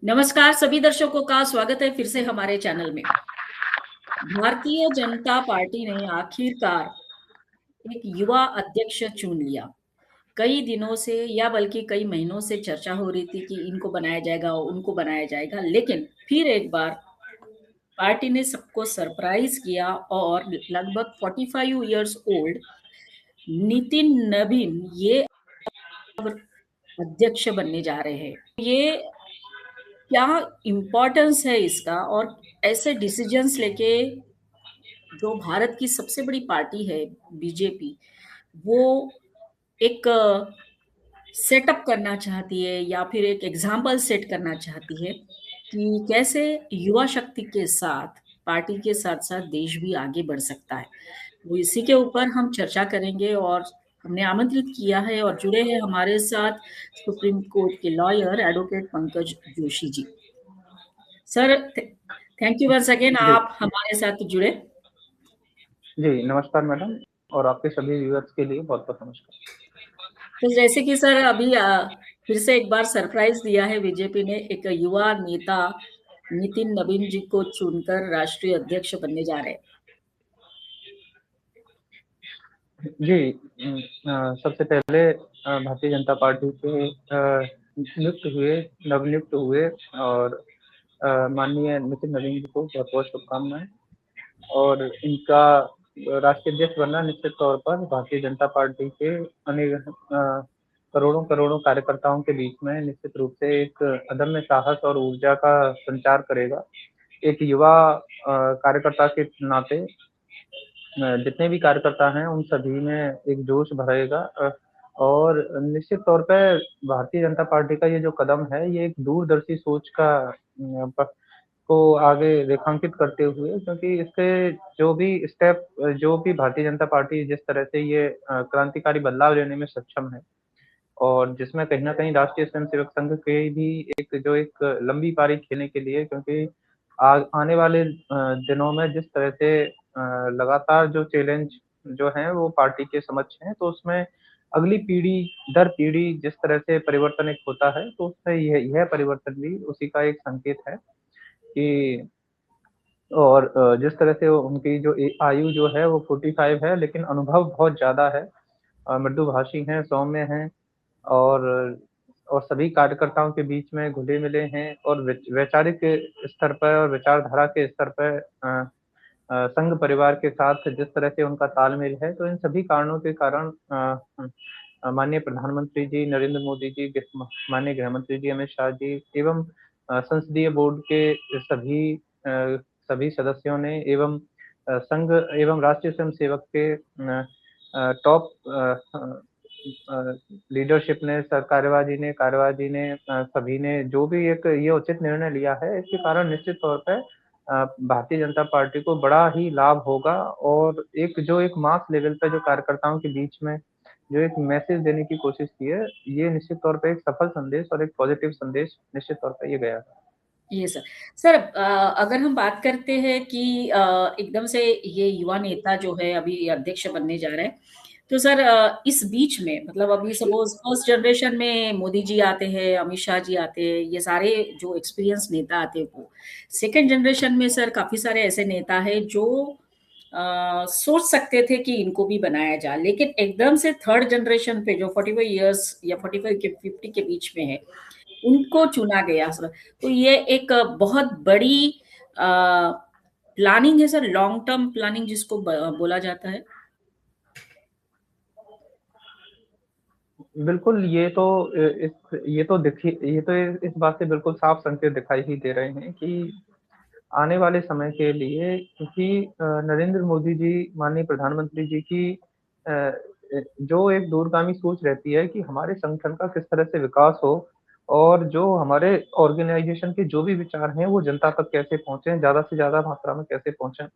नमस्कार सभी दर्शकों का स्वागत है फिर से हमारे चैनल में। भारतीय जनता पार्टी ने आखिरकार एक युवा अध्यक्ष चुन लिया। कई दिनों से या बल्कि कई महीनों से चर्चा हो रही थी कि इनको बनाया जाएगा, उनको बनाया जाएगा, लेकिन फिर एक बार पार्टी ने सबको सरप्राइज किया और लगभग 45 इयर्स ओल्ड नितिन नवीन ये अध्यक्ष बनने जा रहे हैं। ये क्या इम्पोर्टेंस है इसका, और ऐसे डिसीजंस लेके जो भारत की सबसे बड़ी पार्टी है बीजेपी, वो एक सेटअप करना चाहती है या फिर एक एग्जाम्पल सेट करना चाहती है कि कैसे युवा शक्ति के साथ पार्टी के साथ साथ देश भी आगे बढ़ सकता है। वो इसी के ऊपर हम चर्चा करेंगे और हमने आमंत्रित किया है और जुड़े हैं हमारे साथ सुप्रीम कोर्ट के lawyer advocate Pankaj Joshi ji. Sir, thank you once again, जी आप हमारे साथ जुड़े। जी नमस्कार मैडम, और आपके सभी व्यूअर्स के लिए बहुत बहुत नमस्कार। तो जैसे कि सर अभी फिर से एक बार सरप्राइज दिया है बीजेपी ने, एक युवा नेता नितिन नवीन जी को चुनकर राष्ट्रीय अध्यक्ष बनने जा रहे हैं। जी सबसे पहले भारतीय जनता पार्टी के नवनियुक्त हुए और माननीय नितिन नवीन जी को बहुत बहुत शुभकामनाएं। और इनका राष्ट्रीय अध्यक्ष बनना निश्चित तौर पर भारतीय जनता पार्टी के अनेक करोड़ों करोड़ों कार्यकर्ताओं के बीच में निश्चित रूप से एक अदम्य साहस और ऊर्जा का संचार करेगा। एक युवा कार्यकर्ता के नाते जितने भी कार्यकर्ता हैं उन सभी में एक जोश भरेगा। और निश्चित तौर पे भारतीय जनता पार्टी का ये जो कदम है, ये एक दूरदर्शी सोच का को आगे रेखांकित करते हुए, क्योंकि इससे जो भी स्टेप, जो भी भारतीय जनता पार्टी जिस तरह से ये क्रांतिकारी बदलाव लेने में सक्षम है, और जिसमें कहीं ना कहीं राष्ट्रीय स्वयंसेवक संघ के भी एक लंबी पारी खेलने के लिए, क्योंकि आने वाले दिनों में जिस तरह से लगातार जो चैलेंज जो है वो पार्टी के समक्ष हैं, तो उसमें अगली पीढ़ी दर पीढ़ी जिस तरह से परिवर्तन एक होता है, तो उसमें यह परिवर्तन भी उसी का एक संकेत है कि। और जिस तरह से उनकी जो आयु जो है वो 45 है, लेकिन अनुभव बहुत ज्यादा है। मृदुभाषी हैं, सौम्य हैं, और और सभी कार्यकर्ताओं के बीच में घुले मिले हैं, और वैचारिक स्तर पर और विचारधारा के स्तर पर संघ परिवार के साथ जिस तरह से उनका तालमेल है, तो इन सभी कारणों के कारण माननीय प्रधानमंत्री जी नरेंद्र मोदी जी, माननीय गृह मंत्री जी अमित शाह जी, एवं संसदीय बोर्ड के सभी सभी सदस्यों ने, एवं संघ एवं राष्ट्रीय स्वयंसेवक के टॉप लीडरशिप ने, सर कार्यवाही ने सभी ने जो भी एक ये उचित निर्णय लिया है, इसके कारण निश्चित तौर पर भारतीय जनता पार्टी को बड़ा ही लाभ होगा। और एक मास लेवल पे जो कार्यकर्ताओं के बीच में जो एक मैसेज देने की कोशिश की है, ये निश्चित तौर पे एक सफल संदेश और एक पॉजिटिव संदेश निश्चित तौर पे ये गया है। ये सर, सर अगर हम बात करते हैं कि एकदम से ये युवा नेता जो है अभी अध्यक्ष बनने जा रहे हैं, तो सर इस बीच में मतलब अभी सपोज फर्स्ट जनरेशन में मोदी जी आते हैं, अमित शाह जी आते हैं, ये सारे जो एक्सपीरियंस नेता आते हैं, वो सेकंड जनरेशन में सर काफी सारे ऐसे नेता हैं जो सोच सकते थे कि इनको भी बनाया जाए, लेकिन एकदम से थर्ड जनरेशन पे जो 45 इयर्स या 45 के 50 के बीच में है, उनको चुना गया सर। तो ये एक बहुत बड़ी प्लानिंग है सर, लॉन्ग टर्म प्लानिंग जिसको बोला जाता है। बिल्कुल, ये तो देखिए, ये तो इस बात से बिल्कुल साफ संकेत दिखाई ही दे रहे हैं कि आने वाले समय के लिए, क्योंकि नरेंद्र मोदी जी, माननीय प्रधानमंत्री जी की जो एक दूरगामी सोच रहती है कि हमारे संगठन का किस तरह से विकास हो, और जो हमारे ऑर्गेनाइजेशन के जो भी विचार हैं वो जनता तक कैसे पहुंचे, ज्यादा से ज्यादा मात्रा में कैसे पहुंचे।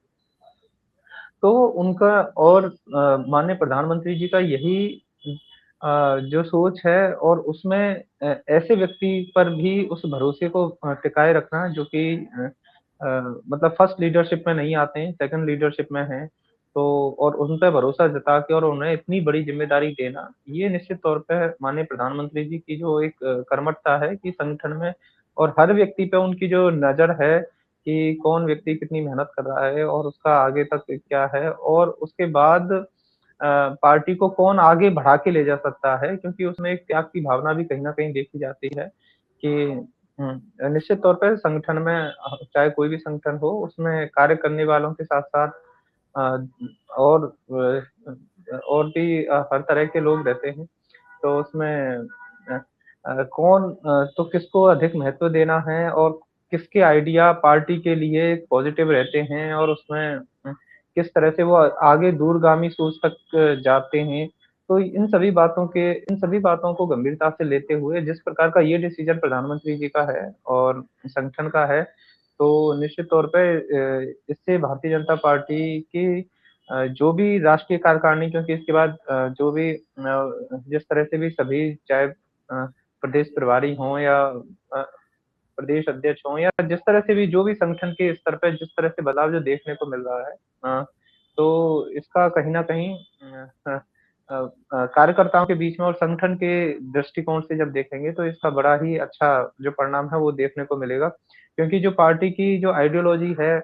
तो उनका और माननीय प्रधानमंत्री जी का यही जो सोच है, और उसमें ऐसे व्यक्ति पर भी उस भरोसे को टिकाए रखना जो कि मतलब फर्स्ट लीडरशिप में नहीं आते हैं, सेकंड लीडरशिप में हैं। तो और उन पे भरोसा जता के और उन्हें इतनी बड़ी जिम्मेदारी देना, ये निश्चित तौर पे माननीय प्रधानमंत्री जी की जो एक कर्मठता है कि संगठन में और हर व्यक्ति पे उनकी जो नज़र है कि कौन व्यक्ति कितनी मेहनत कर रहा है और उसका आगे तक क्या है, और उसके बाद पार्टी को कौन आगे बढ़ा के ले जा सकता है, क्योंकि उसमें एक त्याग की भावना भी कहीं न कहीं देखी जाती है कि निश्चित तौर पे संगठन में चाहे कोई भी संगठन हो, उसमें कार्य करने वालों के साथ-साथ अ, और और भी हर तरह के लोग रहते हैं। तो उसमें तो किसको अधिक महत्व देना है और किसके आइडिया पार्टी के लिए पॉजिटिव रहते हैं और उसमें किस तरह से वो आगे दूरगामी सोच तक जाते हैं। तो इन सभी बातों को गंभीरता से लेते हुए जिस प्रकार का ये डिसीज़न प्रधानमंत्री जी का है और संगठन का है, तो निश्चित तौर पे इससे भारतीय जनता पार्टी की जो भी राष्ट्रीय कार्यकारिणी, क्योंकि इसके बाद जो भी जिस तरह से भी सभी चाहे प्रदेश प्रभारी हों या प्रदेश अध्यक्ष हों या जिस तरह से भी जो भी संगठन के स्तर पे जिस तरह से बदलाव जो देखने को मिल रहा है, तो इसका कहीं न कहीं कार्यकर्ताओं के बीच में और संगठन के दृष्टिकोण से जब देखेंगे तो इसका बड़ा ही अच्छा जो परिणाम है वो देखने को मिलेगा। क्योंकि जो पार्टी की जो आइडियोलॉजी है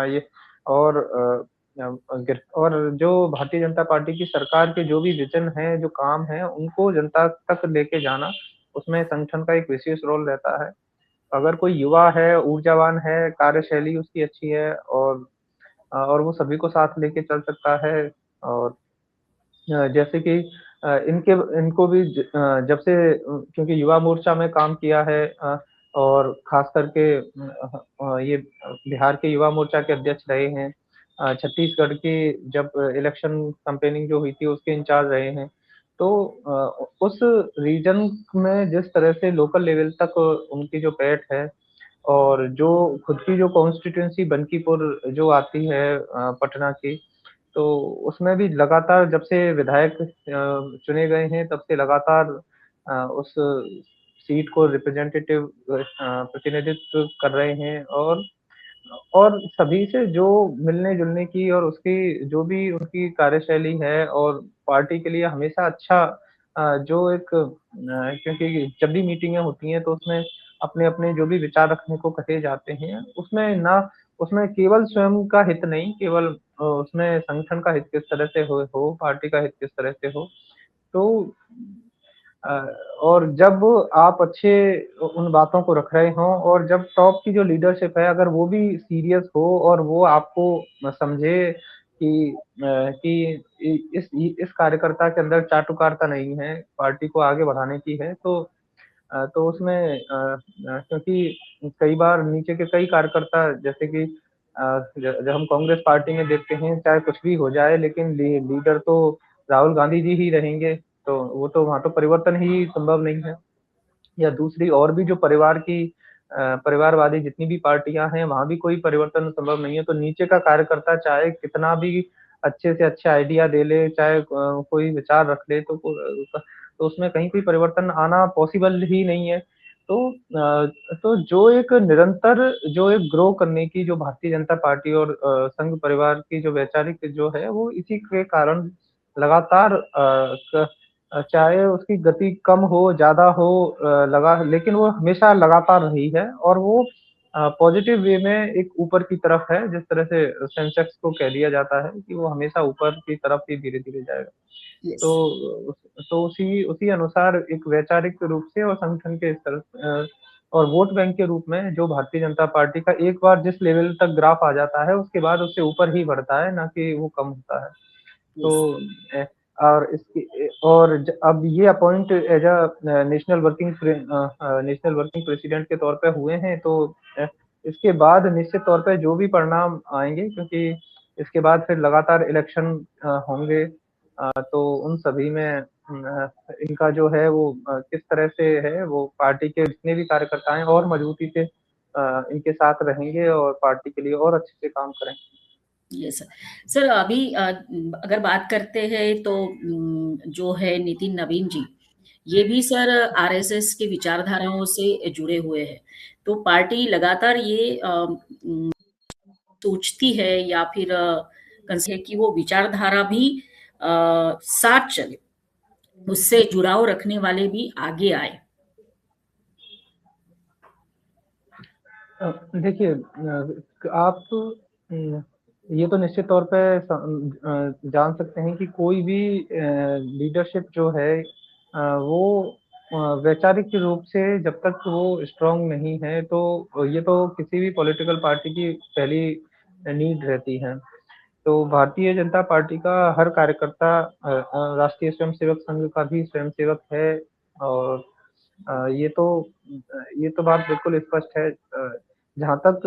ये और और जो भारतीय जनता पार्टी की सरकार के जो भी विज़न है, जो काम है, उनको जनता तक लेके जाना, उसमें संगठन का एक विशेष रोल रहता है। अगर कोई युवा है, ऊर्जावान है, कार्यशैली उसकी अच्छी है और वो सभी को साथ लेके चल सकता है और जैसे कि इनके इनको भी जब से क्योंकि युवा मोर्चा में काम किया है और ख़ास करके ये बिहार के युवा मोर्चा के अध्यक्ष रहे हैं। छत्तीसगढ़ की जब इलेक्शन कैम्पेनिंग जो हुई थी उसके इंचार्ज रहे हैं। तो उस रीजन में जिस तरह से लोकल लेवल तक उनकी जो पैठ है और जो खुद की जो कॉन्स्टिट्यूएंसी बंकीपुर जो आती है पटना की, तो उसमें भी लगातार जब से विधायक चुने गए हैं तब से लगातार उस सीट को प्रतिनिधित्व कर रहे हैं और सभी से जो मिलने-जुलने की और उसकी जो भी उनकी कार्यशैली है और पार्टी के लिए हमेशा अच्छा जो एक क्योंकि जब भी मीटिंगें होती हैं तो उसमें अपने-अपने जो भी विचार रखने को कहे जाते हैं, उसमें केवल स्वयं का हित नहीं, केवल उसमें संगठन का हित किस तरह से हो, पार्टी का हित किस तरह से हो। तो अ, और जब आप उन बातों को रख रहे हों और जब टॉप की जो लीडरशिप है अगर वो भी सीरियस हो और वो आपको समझे कि इस कार्यकर्ता के अंदर चाटुकारिता नहीं है, पार्टी को आगे बढ़ाने की है, तो उसमें क्योंकि कई बार नीचे के कई कार्यकर्ता जैसे कि जब हम कांग्रेस पार्टी में देखते हैं चाहे कुछ भी हो जाए लेकिन लीडर तो राहुल गांधी जी ही रहेंगे, तो वो तो वहाँ तो परिवर्तन ही संभव नहीं है। या दूसरी और भी जो परिवारवादी जितनी भी पार्टियाँ हैं, वहाँ भी कोई परिवर्तन संभव नहीं है। तो नीचे का कार्यकर्ता चाहे कितना भी अच्छे से अच्छा आइडिया दे ले, चाहे कोई विचार रख ले, तो उसमें कहीं कोई परिवर्तन आना पॉसिबल ही नहीं है। तो जो एक ग्रो करने की जो भारतीय जनता पार्टी और संघ परिवार की जो वैचारिक जो है, वो इसी के कारण लगातार चाहे उसकी गति कम हो, ज़्यादा हो लगा लेकिन वो हमेशा लगातार रही है और वो पॉज़िटिव वे में एक ऊपर की तरफ है, जिस तरह से सेंसेक्स को कह दिया जाता है कि वो हमेशा ऊपर की तरफ ही धीरे-धीरे जाएगा। यस। तो तो उसी उसी अनुसार एक वैचारिक रूप से और संगठन के स्तर और वोट बैंक के रूप में जो भारतीय जनता पार्टी का एक बार जिस लेवल तक ग्राफ आ जाता है, उसके बाद उससे ऊपर ही बढ़ता है, ना कि वो कम होता है। यस। तो अ, और इसकी और अब ये appoint as national working president के तौर पे हुए हैं, तो इसके बाद निश्चित तौर पे जो भी परिणाम आएँगे, क्योंकि इसके बाद फिर लगातार इलेक्शन होंगे, तो उन सभी में इनका जो है वो किस तरह से है वो पार्टी के जितने भी कार्यकर्ता हैं और मजबूती से इनके साथ रहेंगे और पार्टी के लिए और अच्छे से काम करेंगे। Yes sir. सर अभी अगर बात करते हैं तो जो है नितिन नवीन जी, ये भी सर आरएसएस की विचारधाराओं से जुड़े हुए हैं। तो पार्टी लगातार ये सोचती है या फिर है कि वो विचारधारा भी साथ चले, उससे जुड़ाव रखने वाले भी आगे आए। देखिए आप ये तो निश्चित तौर पे जान सकते हैं कि कोई भी लीडरशिप जो है वो वैचारिक रूप से जब तक वो स्ट्रांग नहीं है तो ये तो किसी भी पॉलिटिकल पार्टी की पहली नीड रहती है। तो भारतीय जनता पार्टी का हर कार्यकर्ता राष्ट्रीय स्वयंसेवक संघ का भी स्वयंसेवक है और ये तो बात बिल्कुल स्पष्ट है। जहाँ तक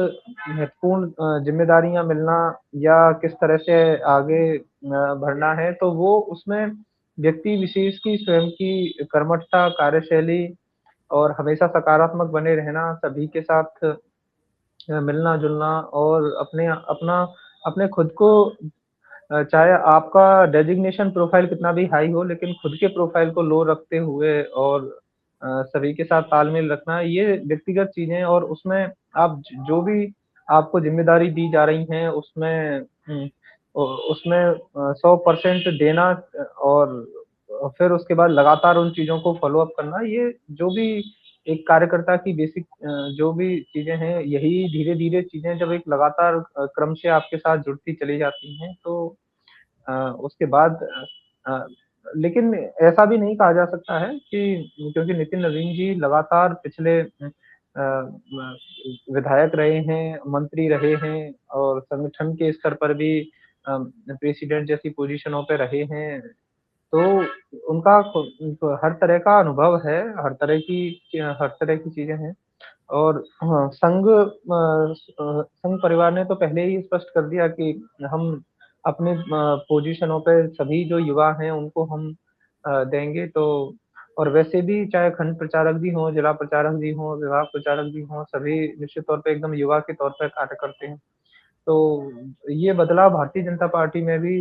महत्वपूर्ण ज़िम्मेदारियाँ मिलना या किस तरह से आगे बढ़ना है, तो वो उसमें व्यक्ति विशेष की स्वयं की कर्मठता, कार्यशैली और हमेशा सकारात्मक बने रहना, सभी के साथ मिलना-जुलना और अपने खुद को चाहे आपका डेज़िग्नेशन प्रोफ़ाइल कितना भी हाई हो, लेकिन खुद के प्रोफ़ाइल को लो रखते हुए और सभी के साथ तालमेल रखना, ये व्यक्तिगत चीज़ें और उसमें आप जो भी आपको ज़िम्मेदारी दी जा रही हैं, उसमें 100% देना और फिर उसके बाद लगातार उन चीज़ों को फ़ॉलो अप करना, ये जो भी एक कार्यकर्ता की बेसिक जो भी चीज़ें हैं, यही धीरे-धीरे चीज़ें जब एक लगातार क्रम से आपके साथ जुड़ती चली जाती हैं, तो अ, उसके बाद लेकिन ऐसा भी नहीं कहा जा सकता है कि क्योंकि नितिन नवीन जी लगातार पिछले म विधायक रहे हैं, मंत्री रहे हैं और संगठन के स्तर पर भी प्रेसिडेंट जैसी पोज़ीशनों पे रहे हैं। तो उनका हर तरह का अनुभव है, हर तरह की चीज़ें हैं और हाँ, संघ परिवार ने तो पहले ही स्पष्ट कर दिया कि हम अपने पोज़ीशनों पे सभी जो युवा हैं उनको हम देंगे तो और वैसे भी चाहे खंड प्रचारक भी हों, जिला प्रचारक भी हों, विभाग प्रचारक भी हों, सभी निश्चित तौर पे एकदम युवा के तौर पे कार्य करते हैं। तो ये बदलाव भारतीय जनता पार्टी में भी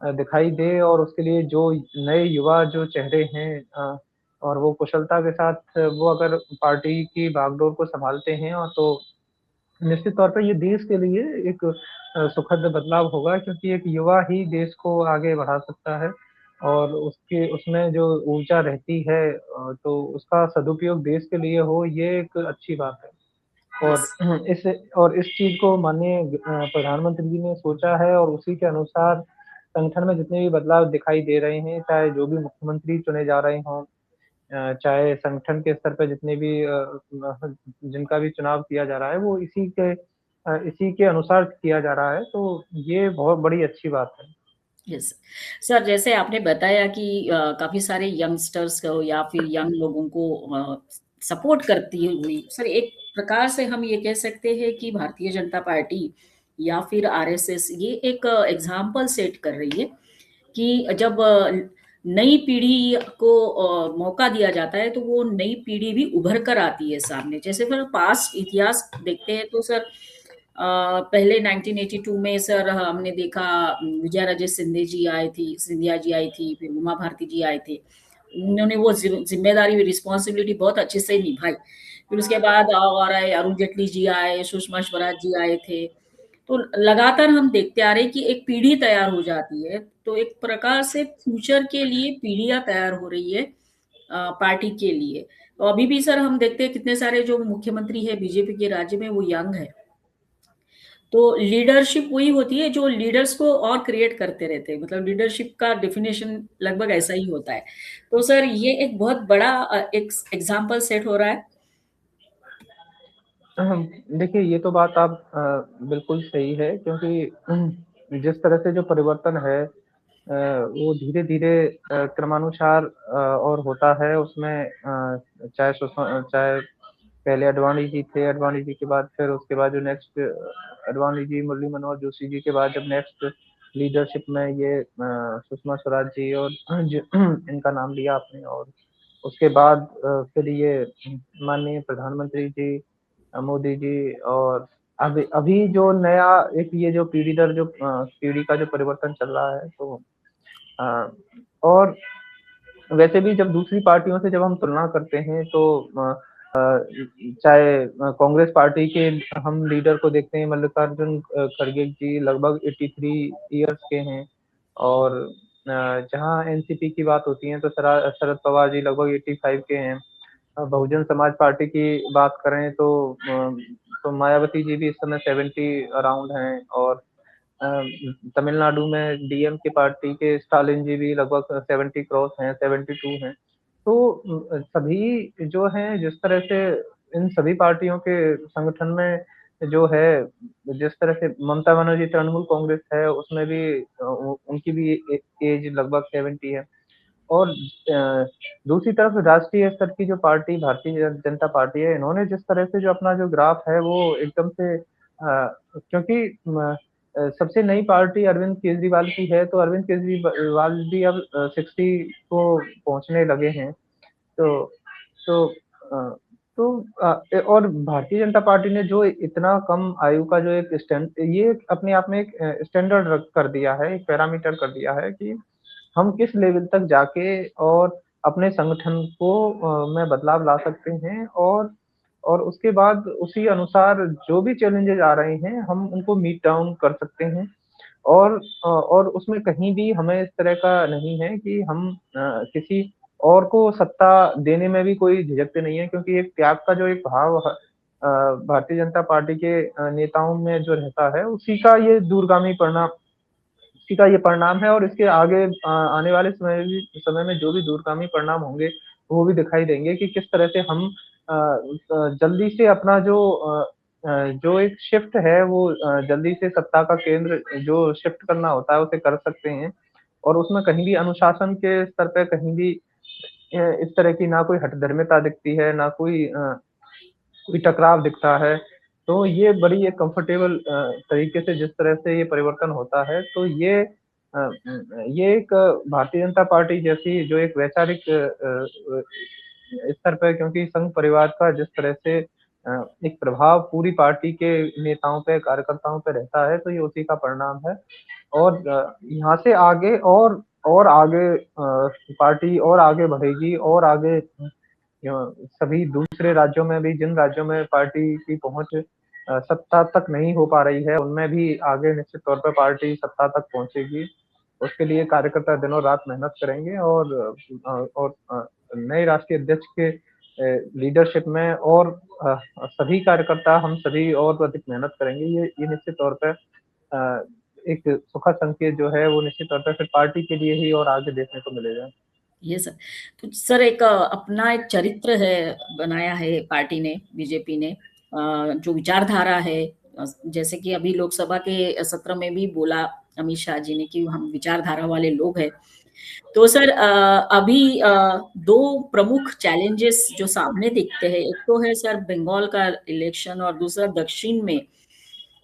दिखाई दे और उसके लिए जो नए युवा जो चेहरे हैं और वो कुशलता के साथ वो अगर पार्टी की बागडोर को सँभालते हैं और तो निश्चित तौर पे ये देश के लिए एक सुखद बदलाव होगा क्योंकि एक युवा ही देश को आगे बढ़ा सकता है और उसके उसमें जो ऊर्जा रहती है तो उसका सदुपयोग देश के लिए हो ये एक अच्छी बात है। और यस। इस इस चीज़ को माननीय प्रधानमंत्री जी ने सोचा है और उसी के अनुसार संगठन में जितने भी बदलाव दिखाई दे रहे हैं, चाहे जो भी मुख्यमंत्री चुने जा रहे हों चाहे संगठन के स्तर पे जितने भी जिनका भी चुनाव किया जा रहा है, वो इसी के अनुसार किया जा रहा है, तो ये बहुत बड़ी अच्छी बात है। यस। सर, जैसे आपने बताया कि काफ़ी सारे यंगस्टर्स को या फिर यंग लोगों को सपोर्ट करती हुई सर एक प्रकार से हम ये कह सकते हैं कि भारतीय जनता पार्टी या फिर आरएसएस ये एक एग्ज़ाम्पल सेट कर रही है कि जब नई पीढ़ी को मौका दिया जाता है तो वो नई पीढ़ी भी उभर कर आती है सामने। जैसे फिर पास्ट इतिहास देखते हैं तो सर पहले 1982 में सर हमने देखा विजया राजे सिंधिया जी आई थी, फिर उमा भारती जी आए थे। उन्होंने वो ज़िम्मेदारी रिस्पॉन्सिबिलिटी बहुत अच्छे से निभाई। फिर उसके बाद और आए अरुण जेटली जी आए, सुषमा स्वराज जी आए थे। तो लगातार हम देखते आ रहे हैं कि एक पीढ़ी तैयार हो जाती है, तो एक प्रकार से फ्यूचर के लिए पीढ़ियाँ तैयार हो रही है पार्टी के लिए। तो अभी भी सर हम देखते हैं कितने सारे जो मुख्यमंत्री है बीजेपी के राज्य में वो यंग है। तो लीडरशिप वही होती है जो लीडर्स को और क्रिएट करते रहते हैं, मतलब लीडरशिप का डेफिनेशन लगभग ऐसा ही होता है। तो सर ये एक बहुत बड़ा एक एग्जाम्पल सेट हो रहा है। देखिए ये तो बात आप बिल्कुल सही है क्योंकि जिस तरह से जो परिवर्तन है वो धीरे-धीरे क्रमानुसार और होता है उसमें चाहे पहले अडवाणी जी थे, अडवाणी जी के बाद फिर उसके बाद जो नेक्स्ट अडवाणी जी, मुरली मनोहर जोशी जी के बाद जब नेक्स्ट लीडरशिप में ये सुषमा स्वराज जी और ज इनका नाम लिया आपने और उसके बाद फिर ये माननीय प्रधानमंत्री जी मोदी जी और अभी अभी जो नया एक ये जो पीढ़ी दर जो पीढ़ी का जो परिवर्तन चल रहा है तो अ, और वैसे भी जब दूसरी पार्टियों से जब हम तुलना करते हैं तो चाहे कांग्रेस पार्टी के हम लीडर को देखते हैं मल्लिकार्जुन खड़गे जी लगभग 83 इयर्स के हैं और जहाँ एनसीपी की बात होती है तो शरद पवार जी लगभग 85 के हैं बहुजन समाज पार्टी की बात करें तो मायावती जी भी इस समय 70 अराउंड हैं, और अ, तमिलनाडु में डीएमके पार्टी के स्टालिन जी भी लगभग 70 क्रॉस हैं, 72 हैं। तो सभी जो हैं जिस तरह से इन सभी पार्टियों के संगठन में जो है, जिस तरह से ममता बनर्जी तृणमूल कांग्रेस है उसमें भी उनकी भी एज लगभग 70 है। और दूसरी तरफ राष्ट्रीय स्तर की जो पार्टी भारतीय जनता पार्टी है, इन्होंने जिस तरह से जो अपना जो ग्राफ है वो एकदम से क्योंकि सबसे नई पार्टी अरविंद केजरीवाल की है, तो अरविंद केजरीवाल भी अब 60 को पहुंचने लगे हैं। तो तो अ, और भारतीय जनता पार्टी ने जो इतना कम आयु का जो एक स्टैंड, ये अपने आप में एक स्टैंडर्ड रख कर दिया है, एक पैरामीटर कर दिया है कि हम किस लेवल तक जाके और अपने संगठन को में बदलाव ला सकते हैं, और उसके बाद उसी अनुसार जो भी चैलेंजेस आ रहे हैं हम उनको मीट डाउन कर सकते हैं। और उसमें कहीं भी हमें इस तरह का नहीं है कि हम किसी और को सत्ता देने में भी कोई झिझकते नहीं है, क्योंकि एक त्याग का जो एक भाव भारतीय जनता पार्टी के नेताओं में जो रहता है, उसी का ये परिणाम है, और इसके आगे आने वाले समय में जो भी दूरगामी परिणाम होंगे, वो भी दिखाई देंगे कि किस तरह से हम जल्दी से अपना जो एक शिफ्ट है वो जल्दी से सत्ता का केंद्र जो शिफ्ट करना होता है उसे कर सकते हैं। और उसमें कहीं भी अनुशासन के स्तर पे कहीं भी इस तरह की ना कोई हठधर्मिता दिखती है, ना कोई टकराव दिखता है। तो ये बड़ी एक कंफर्टेबल तरीके से जिस तरह से ये परिवर्तन होता है, तो ये एक भारतीय जनता पार्टी जैसी जो एक वैचारिक स्तर पे, क्योंकि संघ परिवार का जिस तरह से एक प्रभाव पूरी पार्टी के नेताओं पे, कार्यकर्ताओं पे रहता है, तो ये उसी का परिणाम है। और यहाँ से आगे और आगे पार्टी और आगे बढ़ेगी, और आगे सभी दूसरे राज्यों में भी, जिन राज्यों में पार्टी की पहुंच सत्ता तक नहीं हो पा रही है, उनमें भी आगे निश्चित तौर पर पार्टी सत्ता तक पहुंचेगी। उसके लिए कार्यकर्ता दिनों रात मेहनत करेंगे, और नए राष्ट्रीय अध्यक्ष के लीडरशिप में और सभी कार्यकर्ता हम सभी और अधिक मेहनत करेंगे। ये निश्चित तौर पर एक सुखद संकेत जो है वो निश्चित तौर पर फिर पार्टी के लिए ही और आगे देखने को मिलेगा। ये सर, तो सर एक अपना एक चरित्र है बनाया है पार्टी ने, बीजेपी ने, जो विचारधारा है, जैसे कि अभी लोकसभा के सत्र में भी बोला अमित शाह जी ने कि हम विचारधारा वाले लोग हैं। तो सर अभी दो प्रमुख चैलेंजेस जो सामने दिखते हैं, एक तो है सर बंगाल का इलेक्शन, और दूसरा दक्षिण में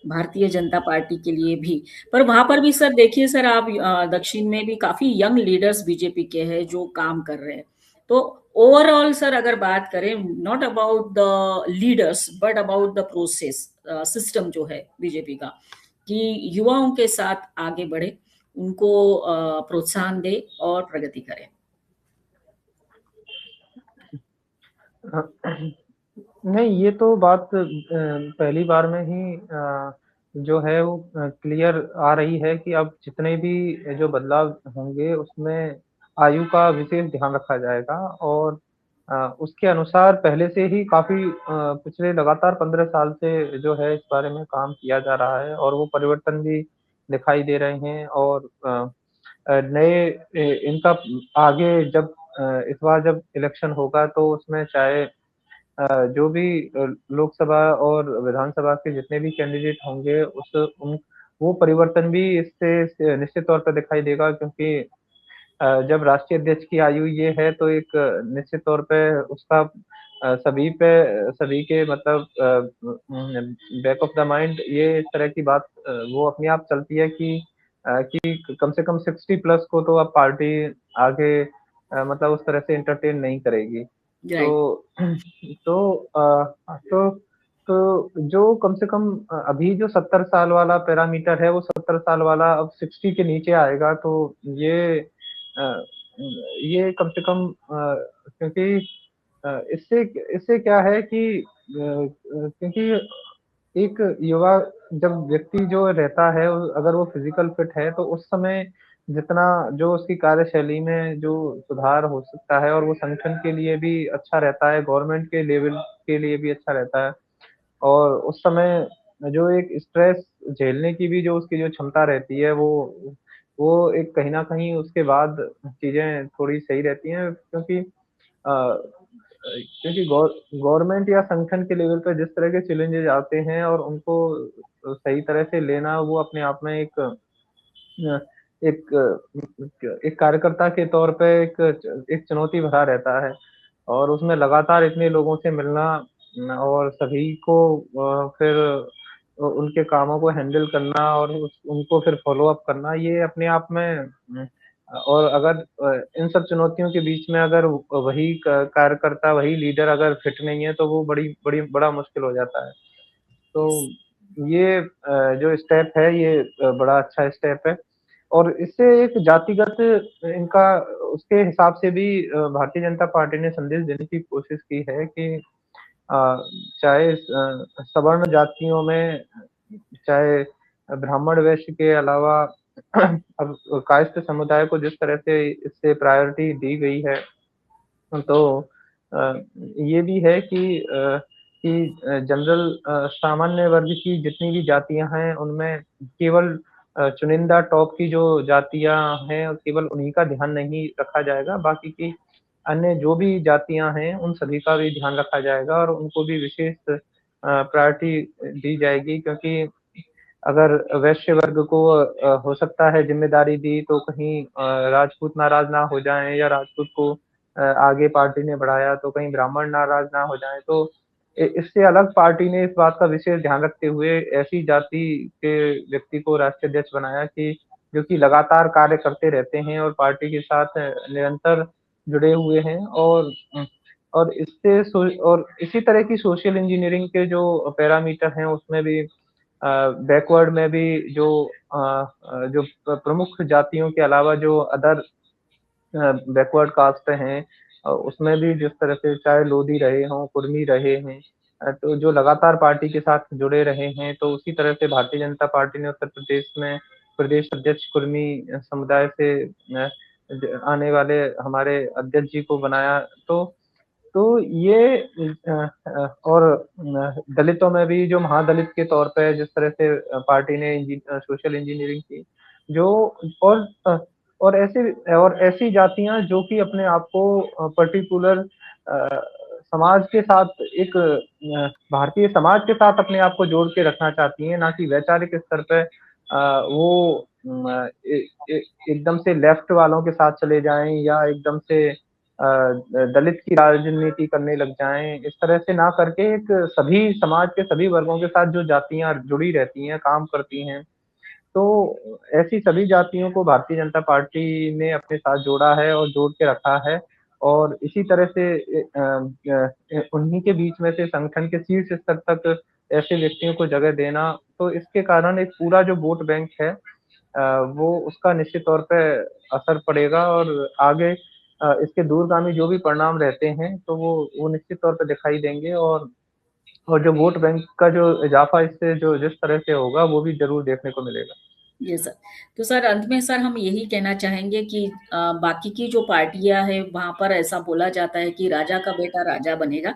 भारतीय जनता पार्टी के लिए भी। पर वहां पर भी सर देखिए सर, आप दक्षिण में भी काफी यंग लीडर्स बीजेपी के हैं जो काम कर रहे हैं। तो ओवरऑल सर अगर बात करें, not about the leaders but about the process, system जो है बीजेपी का, कि युवाओं के साथ आगे बढ़े, उनको प्रोत्साहन दे और प्रगति करे। नहीं, ये तो बात पहली बार में ही जो है वो क्लियर आ रही है कि अब जितने भी जो बदलाव होंगे उसमें आयु का विशेष ध्यान रखा जाएगा, और उसके अनुसार पहले से ही काफ़ी पिछले लगातार 15 साल से जो है इस बारे में काम किया जा रहा है, और वो परिवर्तन भी दिखाई दे रहे हैं। और नए इनका आगे जब इस बार जब इलेक्शन होगा तो उसमें चाहे जो भी लोकसभा और विधानसभा के जितने भी कैंडिडेट होंगे उस उन वो परिवर्तन भी इससे निश्चित तौर पर दिखाई देगा, क्योंकि जब राष्ट्रीय अध्यक्ष की आयु ये है तो एक निश्चित तौर पे उसका सभी के मतलब बैक ऑफ द माइंड ये इस तरह की बात वो अपने आप चलती है कि कम से कम 60 प्लस को तो अब पार्टी आगे मतलब उस तरह से एंटरटेन नहीं करेगी। तो राइट। तो तो जो कम से कम अभी जो 70 साल वाला पैरामीटर है वो 70 साल वाला अब 60 के नीचे आएगा, तो ये अ, ये कम से कम क्योंकि इससे इससे क्या है कि क्योंकि एक युवा जब व्यक्ति जो रहता है अगर वो फिजिकल फिट है तो उस समय जितना जो उसकी कार्यशैली में जो सुधार हो सकता है और वो संगठन के लिए भी अच्छा रहता है, गवर्नमेंट के लेवल के लिए भी अच्छा रहता है। और उस समय जो एक स्ट्रेस झेलने की भी जो उसकी जो क्षमता रहती है, वो एक कहीं न कहीं उसके बाद चीज़ें थोड़ी सही रहती हैं, क्योंकि गवर्नमेंट या संगठन के लेवल पे जिस तरह के चैलेंजेज़ आते हैं और उनको सही तरह से लेना, वो अपने आप में एक एक कार्यकर्ता के तौर पे एक चुनौती भरा रहता है। और उसमें लगातार इतने लोगों से मिलना और सभी को फिर उनके कामों को हैंडल करना और उनको फिर फ़ॉलो अप करना, ये अपने आप में और अगर इन सब चुनौतियों के बीच में अगर वही कार्यकर्ता, वही लीडर अगर फिट नहीं है, तो वो बड़ा मुश्किल हो जाता है। तो यस। ये जो स्टेप है, ये बड़ा अच्छा स्टेप है। और इससे एक जातिगत इनका उसके हिसाब से भी भारतीय जनता पार्टी ने संदेश देने की कोशिश की है कि चाहे सवर्ण जातियों में, चाहे ब्राह्मण, वैश्य के अलावा अब कायस्थ समुदाय को जिस तरह से इससे प्रायोरिटी दी गई है, तो अ, ये भी है कि जनरल सामान्य वर्ग की जितनी भी जातियाँ हैं, उनमें केवल चुनिंदा टॉप की जो जातियाँ हैं, केवल उन्हीं का ध्यान नहीं रखा जाएगा, बाकी की अन्य जो भी जातियाँ हैं, उन सभी का भी ध्यान रखा जाएगा और उनको भी विशेष प्रायोरिटी दी जाएगी, क्योंकि अगर वैश्य वर्ग को हो सकता है ज़िम्मेदारी दी, तो कहीं राजपूत नाराज़ ना हो जाएँ, या राजपूत को आगे पार्टी ने बढ़ाया तो कहीं ब्राह्मण नाराज़ ना हो जाएँ। तो इससे अलग पार्टी ने इस बात का विशेष ध्यान रखते हुए ऐसी जाति के व्यक्ति को राष्ट्रीय अध्यक्ष बनाया कि जो कि लगातार कार्य करते रहते हैं और पार्टी के साथ निरंतर जुड़े हुए हैं। और इससे और इसी तरह की सोशल इंजीनियरिंग के जो पैरामीटर हैं, उसमें भी बैकवर्ड में भी जो प्रमुख जातियों के अलावा जो अदर बैकवर्ड कास्ट हैं, उसमें भी जिस तरह से चाहे लोधी रहे हों, कुर्मी रहे हैं, तो जो लगातार पार्टी के साथ जुड़े रहे हैं, तो उसी तरह से भारतीय जनता पार्टी ने उत्तर प्रदेश में प्रदेश अध्यक्ष कुर्मी समुदाय से आने वाले हमारे अध्यक्ष जी को बनाया। तो ये और दलितों में भी जो महादलित के तौर पे जिस तरह से पार्टी ने सोशल इंजीनियरिंग की, जो और अ, और ऐसी जातियाँ जो कि अपने आप को पर्टिकुलर समाज के साथ भारतीय समाज के साथ अपने आप को जोड़ के रखना चाहती हैं, ना कि वैचारिक स्तर पे वो एकदम से लेफ्ट वालों के साथ चले जाएँ या एकदम से दलित की राजनीति करने लग जाएँ, इस तरह से ना करके एक सभी समाज के सभी वर्गों के साथ जो जातियाँ जुड़ी रहती हैं, काम करती हैं, तो ऐसी सभी जातियों को भारतीय जनता पार्टी ने अपने साथ जोड़ा है और जोड़ के रखा है। और इसी तरह से उन्हीं के बीच में से संगठन के शीर्ष स्तर तक ऐसे व्यक्तियों को जगह देना, तो इसके कारण एक पूरा जो वोट बैंक है, वो उसका निश्चित तौर पे असर पड़ेगा और आगे इसके दूरगामी जो भी परिणाम रहते हैं, तो वो निश्चित तौर पे दिखाई देंगे। और जो वोट बैंक का जो इज़ाफ़ा इससे जो जिस तरह से होगा, वो भी ज़रूर देखने को मिलेगा। ये सर, तो सर अंत में सर हम यही कहना चाहेंगे कि बाकी की जो पार्टियां हैं वहां पर ऐसा बोला जाता है कि राजा का बेटा राजा बनेगा,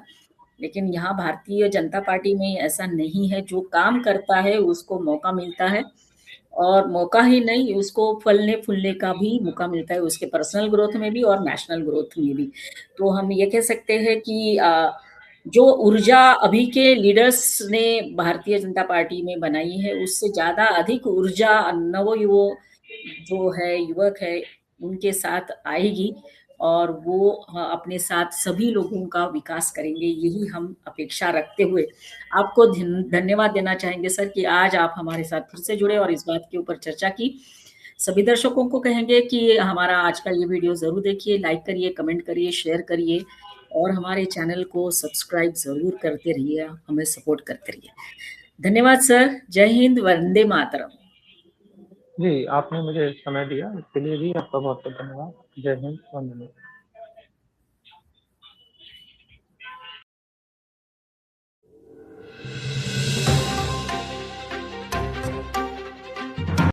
लेकिन यहाँ भारतीय जनता पार्टी में ऐसा नहीं है। जो काम करता है उसको मौका मिलता है, और मौका ही नहीं, उसको फलने फूलने का भी मौका मिलता है, उसके पर्सनल ग्रोथ में भी और नेशनल ग्रोथ में भी। तो हम ये कह सकते हैं कि जो ऊर्जा अभी के लीडर्स ने भारतीय जनता पार्टी में बनाई है, उससे ज्यादा अधिक ऊर्जा नवयुवो जो है, युवक है, उनके साथ आएगी, और वो अपने साथ सभी लोगों का विकास करेंगे, यही हम अपेक्षा रखते हुए आपको धन्यवाद देना चाहेंगे सर कि आज आप हमारे साथ फिर से जुड़े और इस बात के ऊपर चर्चा की। सभी दर्शकों को कहेंगे कि हमारा आज का ये वीडियो जरूर देखिए, लाइक करिए, कमेंट करिए, शेयर करिए, और हमारे चैनल को सब्सक्राइब जरूर करते रहिए, हमें सपोर्ट करते रहिए। धन्यवाद सर। जय हिंद, वंदे मातरम। जी, आपने मुझे समय दिया, इसके लिए भी आपका बहुत-बहुत धन्यवाद। जय हिंद, वंदे मातरम।